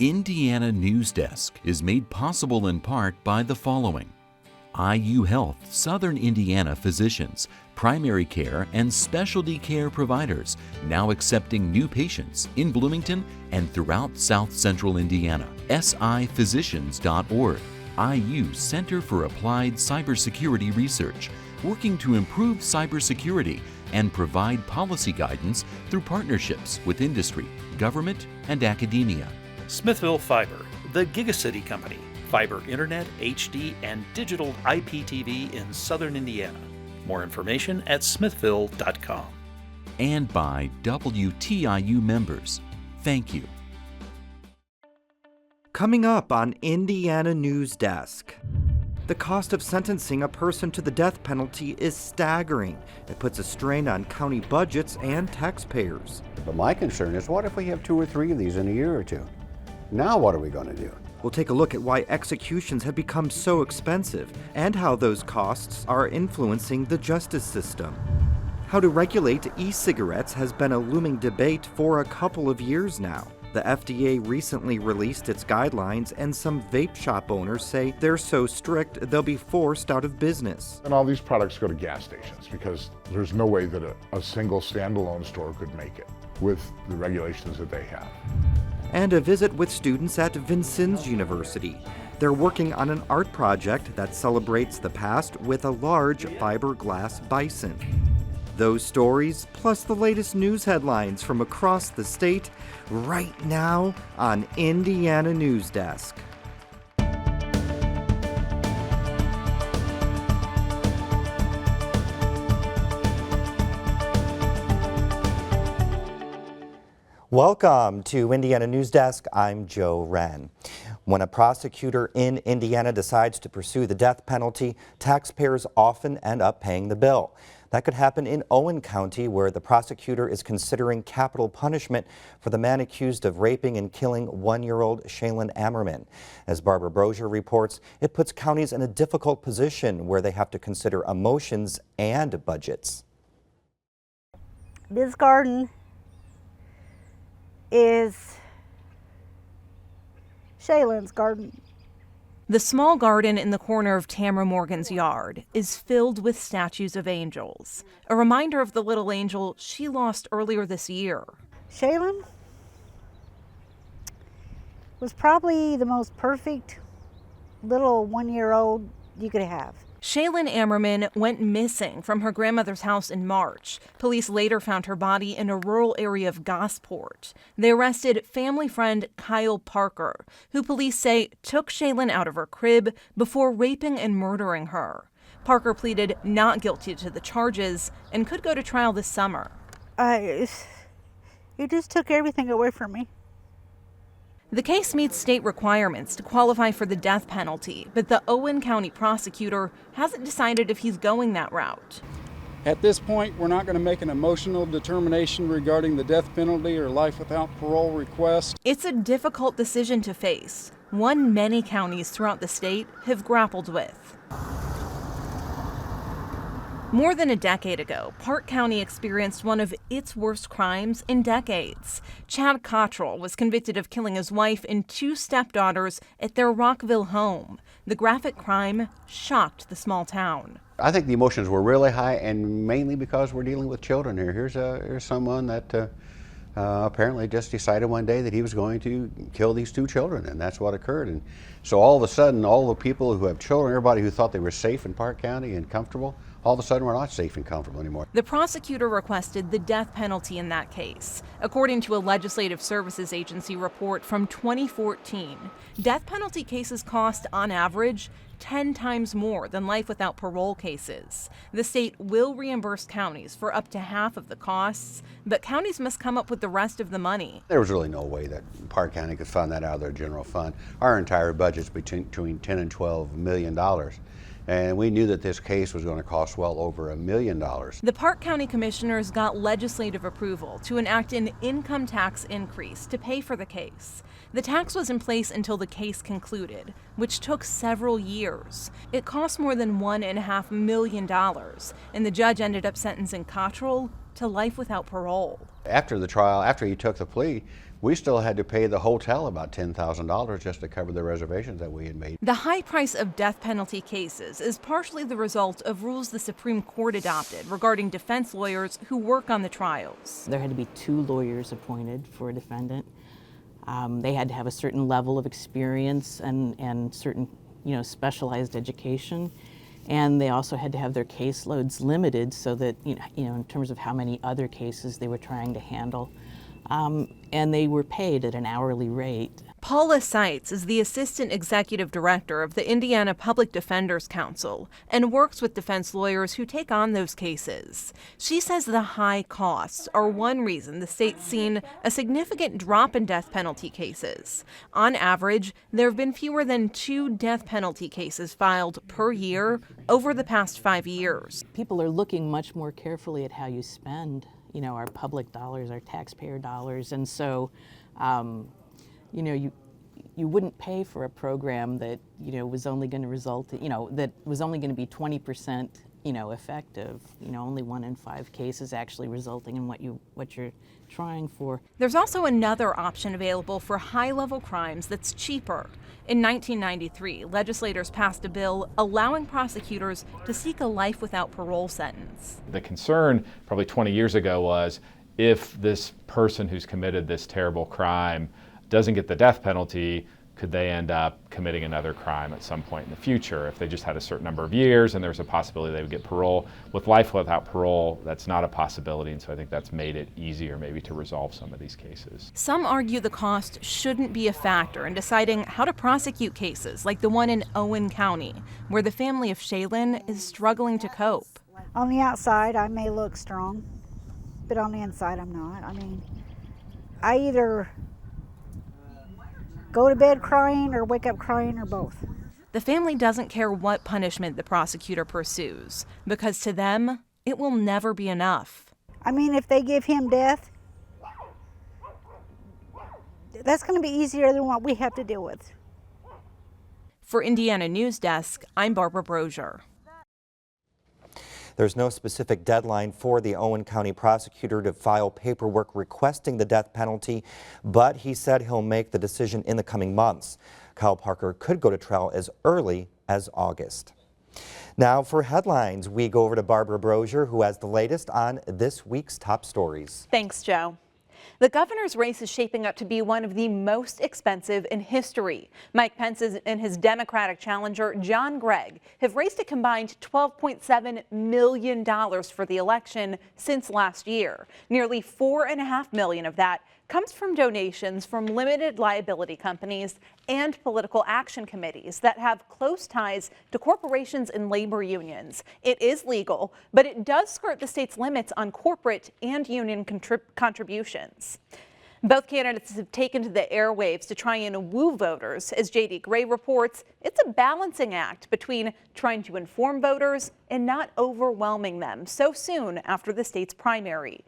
Indiana Newsdesk is made possible in part by the following: IU Health Southern Indiana physicians, primary care and specialty care providers now accepting new patients in Bloomington and throughout South Central Indiana. siphysicians.org, IU Center for Applied Cybersecurity Research, working to improve cybersecurity and provide policy guidance through partnerships with industry, government, and academia. Smithville Fiber, the Gigacity Company, fiber internet, HD, and digital IPTV in Southern Indiana. More information at smithville.com. And by WTIU members. Thank you. Coming up on Indiana Newsdesk. The cost of sentencing a person to the death penalty is staggering. It puts a strain on county budgets and taxpayers. But my concern is, what if we have 2 or 3 of these in a year or two? Now what are we going to do? We'll take a look at why executions have become so expensive and how those costs are influencing the justice system. How to regulate e-cigarettes has been a looming debate for a couple of years now. The FDA recently released its guidelines, and some vape shop owners say they're so strict they'll be forced out of business. And all these products go to gas stations because there's no way that a single standalone store could make it with the regulations that they have. And a visit with students at Vincennes University. They're working on an art project that celebrates the past with a large fiberglass bison. Those stories, plus the latest news headlines from across the state, right now on Indiana Newsdesk. Welcome to Indiana Newsdesk. I'm Joe Wren. When a prosecutor in Indiana decides to pursue the death penalty, taxpayers often end up paying the bill. That could happen in Owen County, where the prosecutor is considering capital punishment for the man accused of raping and killing 1-year-old Shaylin Ammerman. As Barbara Brozier reports, it puts counties in a difficult position where they have to consider emotions and budgets. This garden is Shaylin's garden. The small garden in the corner of Tamara Morgan's yard is filled with statues of angels, a reminder of the little angel she lost earlier this year. Shaylin was probably the most perfect little 1-year-old you could have. Shaylin Ammerman went missing from her grandmother's house in March. Police later found her body in a rural area of Gosport. They arrested family friend Kyle Parker, who police say took Shaylin out of her crib before raping and murdering her. Parker pleaded not guilty to the charges and could go to trial this summer. He just took everything away from me. The case meets state requirements to qualify for the death penalty, but the Owen County prosecutor hasn't decided if he's going that route. At this point, we're not going to make an emotional determination regarding the death penalty or life without parole request. It's a difficult decision to face, one many counties throughout the state have grappled with. More than a decade ago, Park County experienced one of its worst crimes in decades. Chad Cottrell was convicted of killing his wife and 2 stepdaughters at their Rockville home. The graphic crime shocked the small town. I think the emotions were really high, and mainly because we're dealing with children here. Here's someone that apparently just decided one day that he was going to kill these 2 children, and that's what occurred. And so all of a sudden, all the people who have children, everybody who thought they were safe in Park County and comfortable, all of a sudden we're not safe and comfortable anymore. The prosecutor requested the death penalty in that case. According to a Legislative Services Agency report from 2014, death penalty cases cost, on average, 10 times more than life without parole cases. The state will reimburse counties for up to half of the costs, but counties must come up with the rest of the money. There was really no way that Park County could fund that out of their general fund. Our entire budget's between $10 and $12 million. And we knew that this case was going to cost well over $1 million. The Park County Commissioners got legislative approval to enact an income tax increase to pay for the case. The tax was in place until the case concluded, which took several years. It cost more than $1.5 million, and the judge ended up sentencing Cottrell to life without parole. After the trial, after he took the plea, we still had to pay the hotel about $10,000 just to cover the reservations that we had made. The high price of death penalty cases is partially the result of rules the Supreme Court adopted regarding defense lawyers who work on the trials. There had to be 2 lawyers appointed for a defendant. They had to have a certain level of experience and certain, specialized education. And they also had to have their caseloads limited so that, in terms of how many other cases they were trying to handle. And they were paid at an hourly rate. Paula Seitz is the Assistant Executive Director of the Indiana Public Defenders Council and works with defense lawyers who take on those cases. She says the high costs are one reason the state's seen a significant drop in death penalty cases. On average, there have been fewer than 2 death penalty cases filed per year over the past 5 years. People are looking much more carefully at how you spend, our public dollars, our taxpayer dollars, and so you wouldn't pay for a program that was only going to result, that was only going to be 20% effective. Only 1 in 5 cases actually resulting in what you're trying for. There's also another option available for high-level crimes that's cheaper. In 1993, legislators passed a bill allowing prosecutors to seek a life without parole sentence. The concern probably 20 years ago was if this person who's committed this terrible crime doesn't get the death penalty, could they end up committing another crime at some point in the future? If they just had a certain number of years and there's a possibility they would get parole. With life without parole, that's not a possibility, and so I think that's made it easier maybe to resolve some of these cases. Some argue the cost shouldn't be a factor in deciding how to prosecute cases like the one in Owen County, where the family of Shaylin is struggling to cope. On the outside, I may look strong, but on the inside, I'm not. I either go to bed crying or wake up crying or both. The family doesn't care what punishment the prosecutor pursues, because to them, it will never be enough. If they give him death, that's going to be easier than what we have to deal with. For Indiana Newsdesk, I'm Barbara Brozier. There's no specific deadline for the Owen County prosecutor to file paperwork requesting the death penalty, but he said he'll make the decision in the coming months. Kyle Parker could go to trial as early as August. Now for headlines, we go over to Barbara Brozier, who has the latest on this week's top stories. Thanks, Joe. The governor's race is shaping up to be one of the most expensive in history. Mike Pence and his Democratic challenger, John Gregg, have raised a combined $12.7 million for the election since last year. Nearly $4.5 million of that comes from donations from limited liability companies and political action committees that have close ties to corporations and labor unions. It is legal, but it does skirt the state's limits on corporate and union contributions. Both candidates have taken to the airwaves to try and woo voters. As J.D. Gray reports, it's a balancing act between trying to inform voters and not overwhelming them so soon after the state's primary.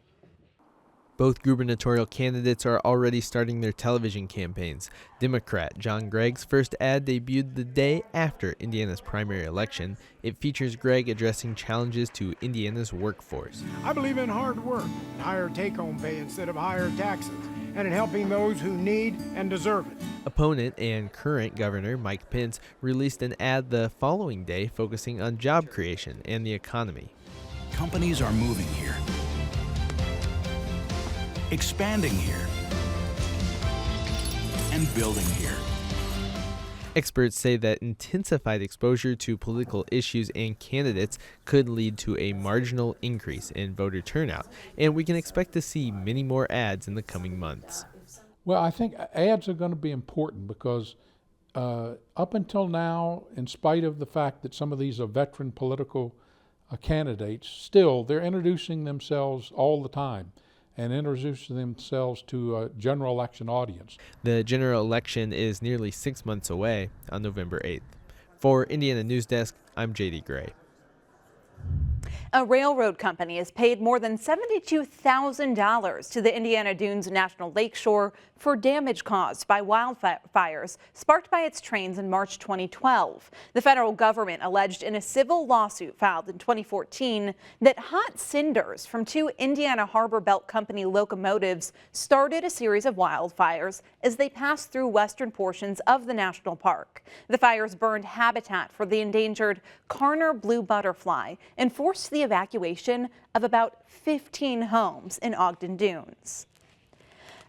Both gubernatorial candidates are already starting their television campaigns. Democrat John Gregg's first ad debuted the day after Indiana's primary election. It features Gregg addressing challenges to Indiana's workforce. I believe in hard work and higher take-home pay instead of higher taxes, and in helping those who need and deserve it. Opponent and current Governor Mike Pence released an ad the following day focusing on job creation and the economy. Companies are moving here, expanding here, and building here. Experts say that intensified exposure to political issues and candidates could lead to a marginal increase in voter turnout, and we can expect to see many more ads in the coming months. Well, I think ads are going to be important because up until now, in spite of the fact that some of these are veteran political candidates, still they're introducing themselves all the time and introducing themselves to a general election audience. The general election is nearly 6 months away on November 8th. For Indiana Newsdesk, I'm J.D. Gray. A railroad company has paid more than $72,000 to the Indiana Dunes National Lakeshore for damage caused by wildfires sparked by its trains in March 2012. The federal government alleged in a civil lawsuit filed in 2014 that hot cinders from two Indiana Harbor Belt Company locomotives started a series of wildfires as they passed through western portions of the national park. The fires burned habitat for the endangered Carner blue butterfly and forced the evacuation of about 15 homes in Ogden Dunes.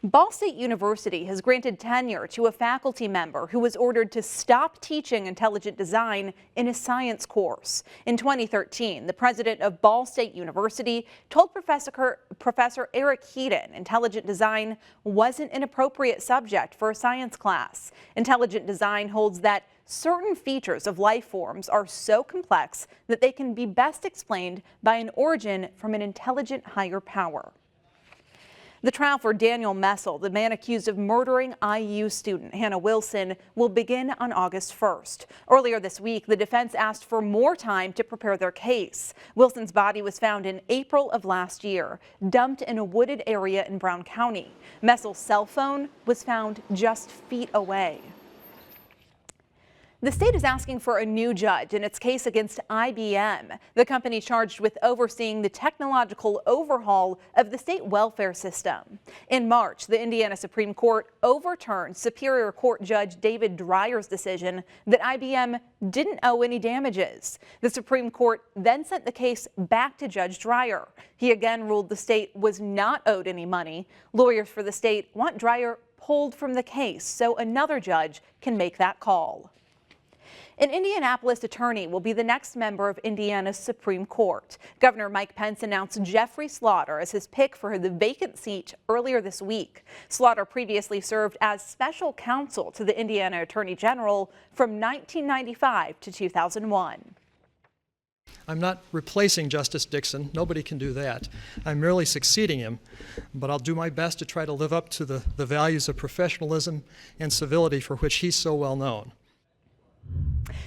Ball State University has granted tenure to a faculty member who was ordered to stop teaching intelligent design in a science course. In 2013, the president of Ball State University told Professor Eric Heaton intelligent design wasn't an appropriate subject for a science class. Intelligent design holds that certain features of life forms are so complex that they can be best explained by an origin from an intelligent higher power. The trial for Daniel Messel, the man accused of murdering IU student Hannah Wilson, will begin on August 1st. Earlier this week, the defense asked for more time to prepare their case. Wilson's body was found in April of last year, dumped in a wooded area in Brown County. Messel's cell phone was found just feet away. The state is asking for a new judge in its case against IBM, the company charged with overseeing the technological overhaul of the state welfare system. In March, the Indiana Supreme Court overturned Superior Court Judge David Dreyer's decision that IBM didn't owe any damages. The Supreme Court then sent the case back to Judge Dreyer. He again ruled the state was not owed any money. Lawyers for the state want Dreyer pulled from the case so another judge can make that call. An Indianapolis attorney will be the next member of Indiana's Supreme Court. Governor Mike Pence announced Jeffrey Slaughter as his pick for the vacant seat earlier this week. Slaughter previously served as special counsel to the Indiana Attorney General from 1995 to 2001. I'm not replacing Justice Dixon. Nobody can do that. I'm merely succeeding him, but I'll do my best to try to live up to the values of professionalism and civility for which he's so well known.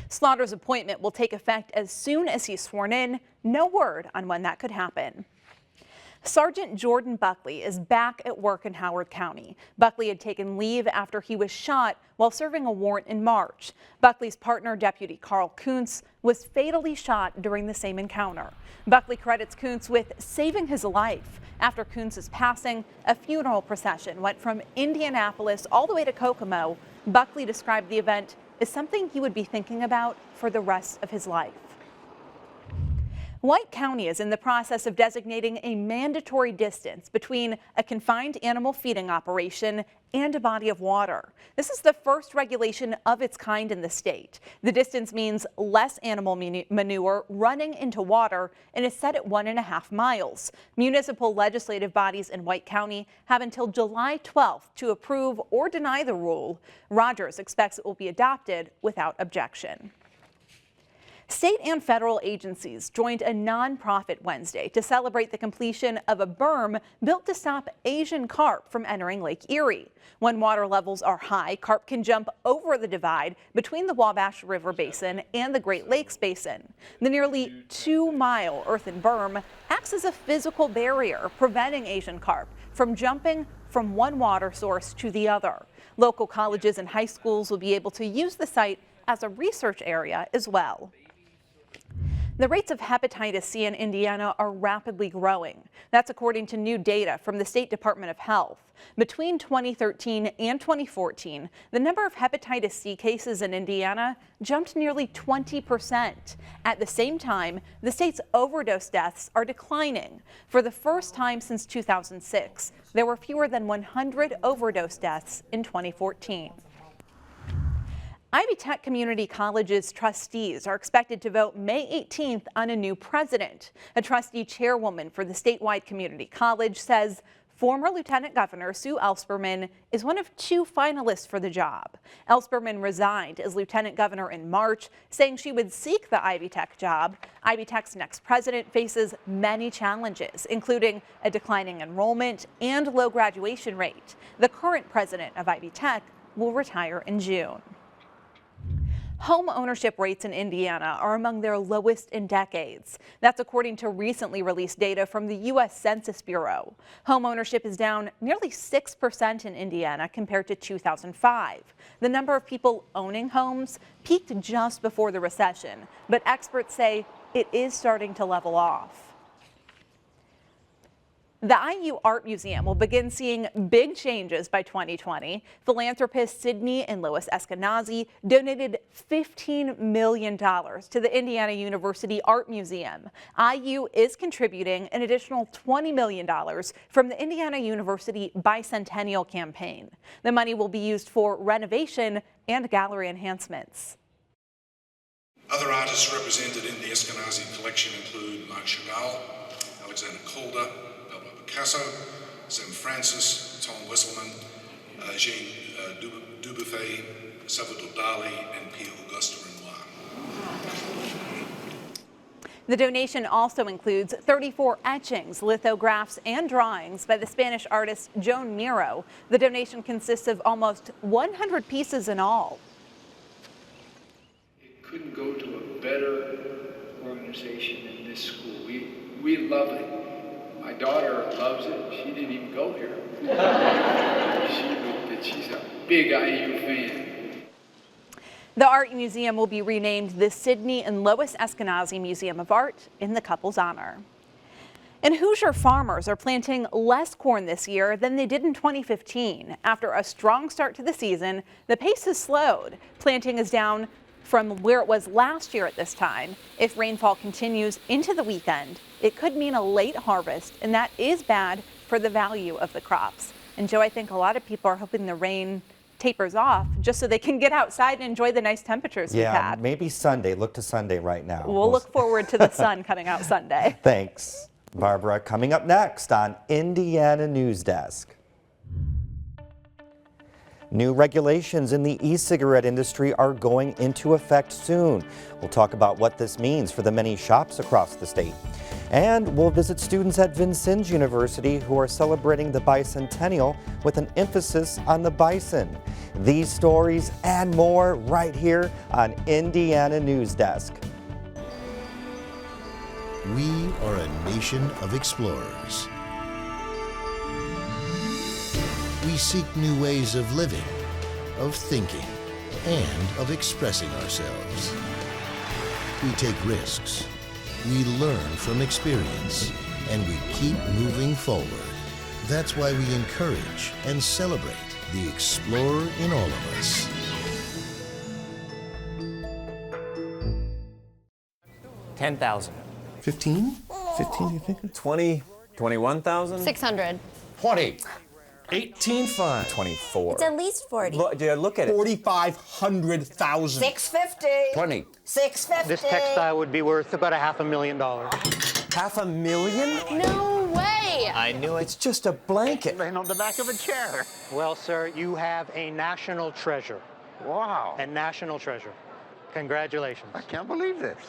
Slaughter's appointment will take effect as soon as he's sworn in. No word on when that could happen. Sergeant Jordan Buckley is back at work in Howard County. Buckley had taken leave after he was shot while serving a warrant in March. Buckley's partner, Deputy Carl Kuntz, was fatally shot during the same encounter. Buckley credits Kuntz with saving his life. After Kuntz's passing, a funeral procession went from Indianapolis all the way to Kokomo. Buckley described the event as something he would be thinking about for the rest of his life. White County is in the process of designating a mandatory distance between a confined animal feeding operation and a body of water. This is the first regulation of its kind in the state. The distance means less animal manure running into water and is set at 1.5 miles. Municipal legislative bodies in White County have until July 12th to approve or deny the rule. Rogers expects it will be adopted without objection. State and federal agencies joined a nonprofit Wednesday to celebrate the completion of a berm built to stop Asian carp from entering Lake Erie. When water levels are high, carp can jump over the divide between the Wabash River Basin and the Great Lakes Basin. The nearly 2-mile earthen berm acts as a physical barrier, preventing Asian carp from jumping from one water source to the other. Local colleges and high schools will be able to use the site as a research area as well. The rates of hepatitis C in Indiana are rapidly growing. That's according to new data from the State Department of Health. Between 2013 and 2014, the number of hepatitis C cases in Indiana jumped nearly 20%. At the same time, the state's overdose deaths are declining. For the first time since 2006, there were fewer than 100 overdose deaths in 2014. Ivy Tech Community College's trustees are expected to vote May 18th on a new president. A trustee chairwoman for the statewide community college says former Lieutenant Governor Sue Ellspermann is one of 2 finalists for the job. Ellspermann resigned as Lieutenant Governor in March, saying she would seek the Ivy Tech job. Ivy Tech's next president faces many challenges, including a declining enrollment and low graduation rate. The current president of Ivy Tech will retire in June. Home ownership rates in Indiana are among their lowest in decades. That's according to recently released data from the U.S. Census Bureau. Home ownership is down nearly 6% in Indiana compared to 2005. The number of people owning homes peaked just before the recession, but experts say it is starting to level off. The IU Art Museum will begin seeing big changes by 2020. Philanthropists Sydney and Lois Eskenazi donated $15 million to the Indiana University Art Museum. IU is contributing an additional $20 million from the Indiana University Bicentennial campaign. The money will be used for renovation and gallery enhancements. Other artists represented in the Eskenazi collection include Marc Chagall, Alexander Calder, Picasso, Sam Francis, Tom Wesselmann, Jean Dubuffet, Salvador Dali, and Pierre-Auguste Renoir. The donation also includes 34 etchings, lithographs, and drawings by the Spanish artist Joan Miro. The donation consists of almost 100 pieces in all. It couldn't go to a better organization than this school. We love it. My daughter loves it. She didn't even go here. She's a big IU fan. The Art Museum will be renamed the Sydney and Lois Eskenazi Museum of Art in the couple's honor. And Hoosier farmers are planting less corn this year than they did in 2015. After a strong start to the season, the pace has slowed. Planting is down from where it was last year at this time. If rainfall continues into the weekend, it could mean a late harvest, and that is bad for the value of the crops. And Joe, I think a lot of people are hoping the rain tapers off just so they can get outside and enjoy the nice temperatures we've had. Yeah, maybe Sunday. Look to Sunday right now. We'll look forward to the sun coming out Sunday. Thanks, Barbara. Coming up next on Indiana Newsdesk. New regulations in the e-cigarette industry are going into effect soon. We'll talk about what this means for the many shops across the state. And we'll visit students at Vincennes University who are celebrating the bicentennial with an emphasis on the bison. These stories and more right here on Indiana Newsdesk. We are a nation of explorers. We seek new ways of living, of thinking, and of expressing ourselves. We take risks, we learn from experience, and we keep moving forward. That's why we encourage and celebrate the explorer in all of us. $10,000. 15? 15, you think? 20, 21,000? 600. 20. 18.5. 24. It's at least 40. Look at it. 4,500,000. 650. 20. 650. This textile would be worth about $500,000. $500,000? No way. I knew it. It's just a blanket. Laying on the back of a chair. Well, sir, you have a national treasure. Wow. A national treasure. Congratulations. I can't believe this.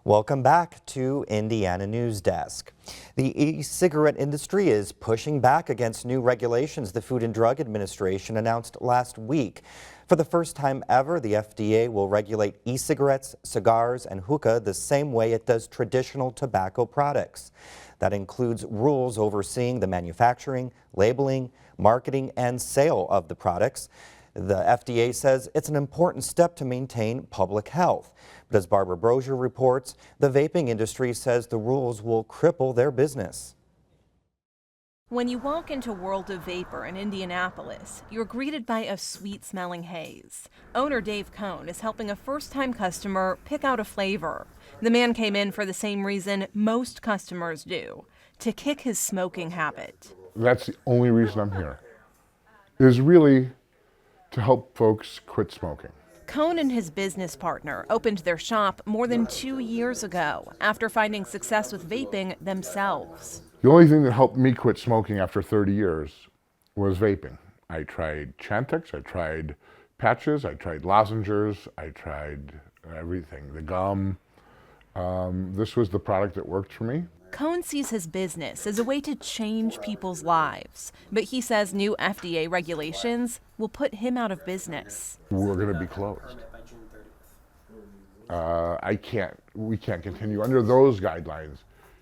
Welcome back to Indiana Newsdesk. The e-cigarette industry is pushing back against new regulations the Food and Drug Administration announced last week. For the first time ever, the FDA will regulate e-cigarettes, cigars, and hookah the same way it does traditional tobacco products. That includes rules overseeing the manufacturing, labeling, marketing, and sale of the products. The FDA says it's an important step to maintain public health. But as Barbara Brozier reports, the vaping industry says the rules will cripple their business. When you walk into World of Vapor in Indianapolis, you're greeted by a sweet-smelling haze. Owner Dave Cohn is helping a first-time customer pick out a flavor. The man came in for the same reason most customers do, to kick his smoking habit. That's the only reason I'm here, is really to help folks quit smoking. Cohn and his business partner opened their shop more than 2 years ago after finding success with vaping themselves. The only thing that helped me quit smoking after 30 years was vaping. I tried Chantix, I tried patches, I tried lozenges, I tried everything, the gum. This was the product that worked for me. Cohn sees his business as a way to change people's lives, but he says new FDA regulations will put him out of business. We're going to be closed. We can't continue. Under those guidelines,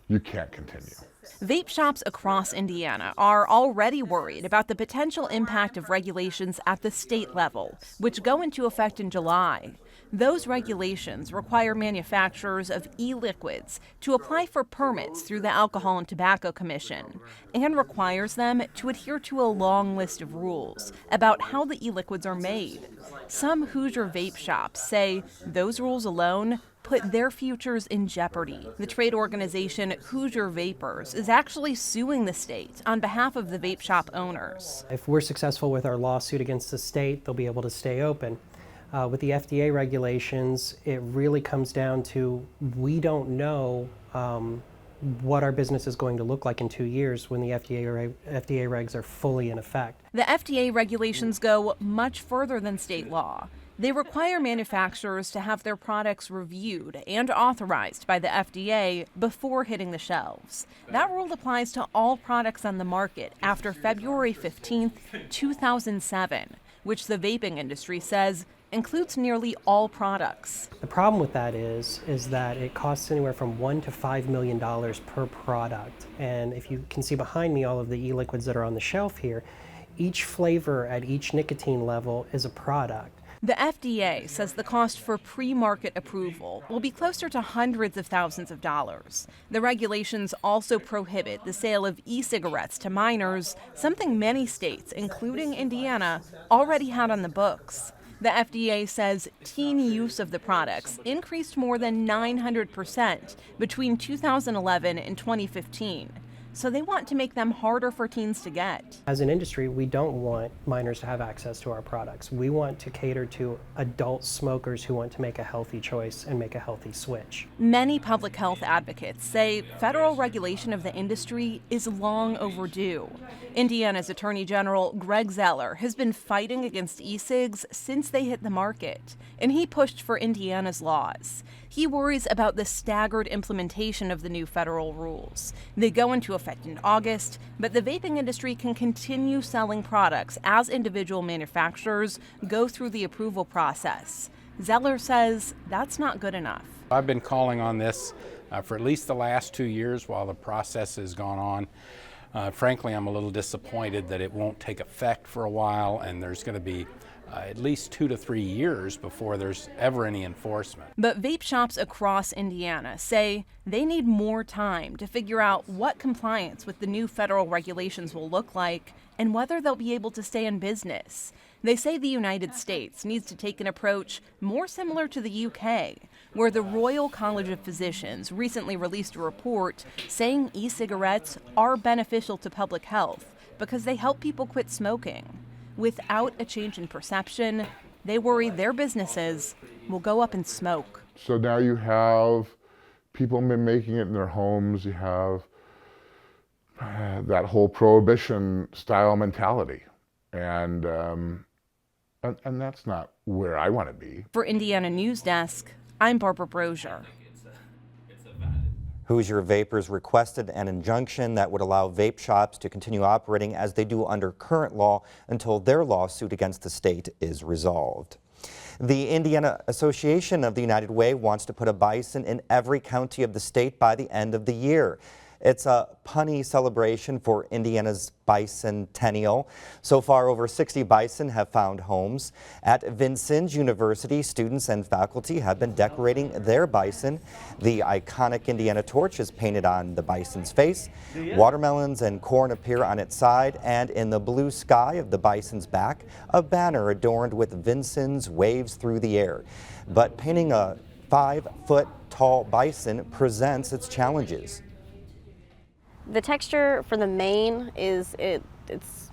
you can't continue. Vape shops across Indiana are already worried about the potential impact of regulations at the state level, which go into effect in July. Those regulations require manufacturers of e-liquids to apply for permits through the Alcohol and Tobacco Commission and requires them to adhere to a long list of rules about how the e-liquids are made. Some Hoosier vape shops say those rules alone put their futures in jeopardy. The trade organization Hoosier Vapors is actually suing the state on behalf of the vape shop owners. If we're successful with our lawsuit against the state, they'll be able to stay open. With the FDA regulations, it really comes down to we don't know what our business is going to look like in 2 years when the FDA regs are fully in effect. The FDA regulations go much further than state law. They require manufacturers to have their products reviewed and authorized by the FDA before hitting the shelves. That rule applies to all products on the market after February 15, 2007, which the vaping industry says includes nearly all products. The problem with that is that it costs anywhere from $1 to $5 million per product. And if you can see behind me all of the e-liquids that are on the shelf here, each flavor at each nicotine level is a product. The FDA says the cost for pre-market approval will be closer to hundreds of thousands of dollars. The regulations also prohibit the sale of e-cigarettes to minors, something many states, including Indiana, already had on the books. The FDA says teen use of the products increased more than 900% between 2011 and 2015. So they want to make them harder for teens to get. As an industry, we don't want minors to have access to our products. We want to cater to adult smokers who want to make a healthy choice and make a healthy switch. Many public health advocates say federal regulation of the industry is long overdue. Indiana's Attorney General Greg Zeller has been fighting against e-cigs since they hit the market, and he pushed for Indiana's laws. He worries about the staggered implementation of the new federal rules. They go into effect in August, but the vaping industry can continue selling products as individual manufacturers go through the approval process. Zeller says that's not good enough. I've been calling on this for at least the last 2 years while the process has gone on. Frankly, I'm a little disappointed that it won't take effect for a while, and there's going to be at least 2 to 3 years before there's ever any enforcement. But vape shops across Indiana say they need more time to figure out what compliance with the new federal regulations will look like and whether they'll be able to stay in business. They say the United States needs to take an approach more similar to the UK, where the Royal College of Physicians recently released a report saying e-cigarettes are beneficial to public health because they help people quit smoking. Without a change in perception, they worry their businesses will go up in smoke. So now you have people making it in their homes. You have that whole prohibition style mentality. And that's not where I want to be. For Indiana Newsdesk, I'm Barbara Brozier. Hoosier Vapors requested an injunction that would allow vape shops to continue operating as they do under current law until their lawsuit against the state is resolved. The Indiana Association of the United Way wants to put a bison in every county of the state by the end of the year. It's a punny celebration for Indiana's bicentennial. So far, over 60 bison have found homes. At Vincennes University, students and faculty have been decorating their bison. The iconic Indiana torch is painted on the bison's face. Watermelons and corn appear on its side, and in the blue sky of the bison's back, a banner adorned with Vincennes waves through the air. But painting a 5-foot-tall bison presents its challenges. The texture for the mane is it's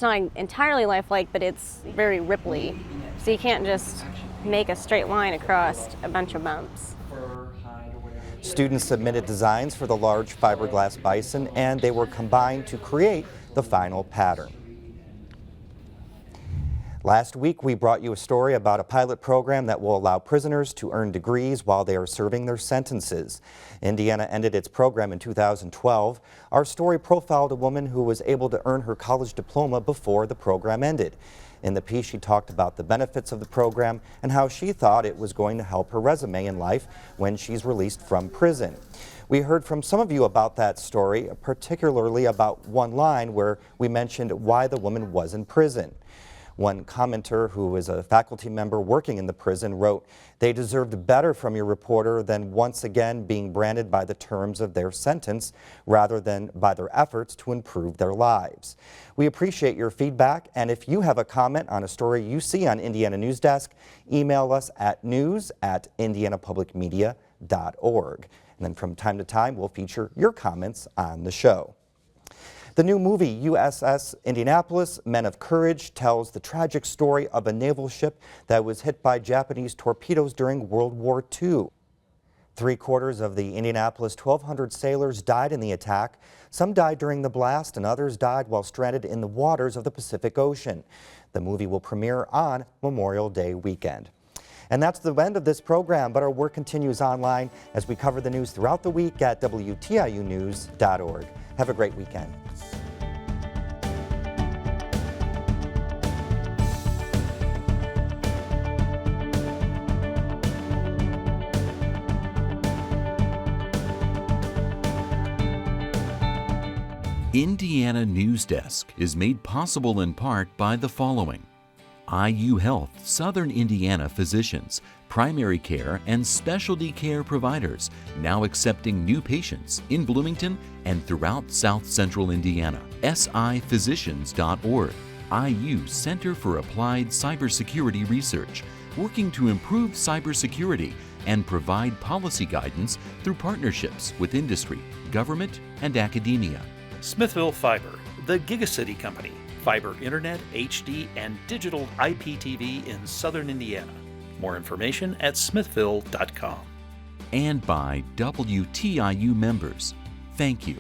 not entirely lifelike, but it's very ripply. So you can't just make a straight line across a bunch of bumps. Students submitted designs for the large fiberglass bison, and they were combined to create the final pattern. Last week, we brought you a story about a pilot program that will allow prisoners to earn degrees while they are serving their sentences. Indiana ended its program in 2012. Our story profiled a woman who was able to earn her college diploma before the program ended. In the piece, she talked about the benefits of the program and how she thought it was going to help her resume in life when she's released from prison. We heard from some of you about that story, particularly about one line where we mentioned why the woman was in prison. One commenter, who is a faculty member working in the prison, wrote, "They deserved better from your reporter than once again being branded by the terms of their sentence rather than by their efforts to improve their lives." We appreciate your feedback, and if you have a comment on a story you see on Indiana Newsdesk, email us at news@indianapublicmedia.org. And then from time to time, we'll feature your comments on the show. The new movie, USS Indianapolis, Men of Courage, tells the tragic story of a naval ship that was hit by Japanese torpedoes during World War II. 3/4 of the Indianapolis 1,200 sailors died in the attack. Some died during the blast and others died while stranded in the waters of the Pacific Ocean. The movie will premiere on Memorial Day weekend. And that's the end of this program, but our work continues online as we cover the news throughout the week at WTIUnews.org. Have a great weekend. Indiana Newsdesk is made possible in part by the following: IU Health Southern Indiana physicians, primary care and specialty care providers, now accepting new patients in Bloomington and throughout South Central Indiana. SIphysicians.org, IU Center for Applied Cybersecurity Research, working to improve cybersecurity and provide policy guidance through partnerships with industry, government, and academia. Smithville Fiber, the Gigacity Company, fiber internet, HD, and digital IPTV in Southern Indiana. More information at smithville.com. And by WTIU members. Thank you.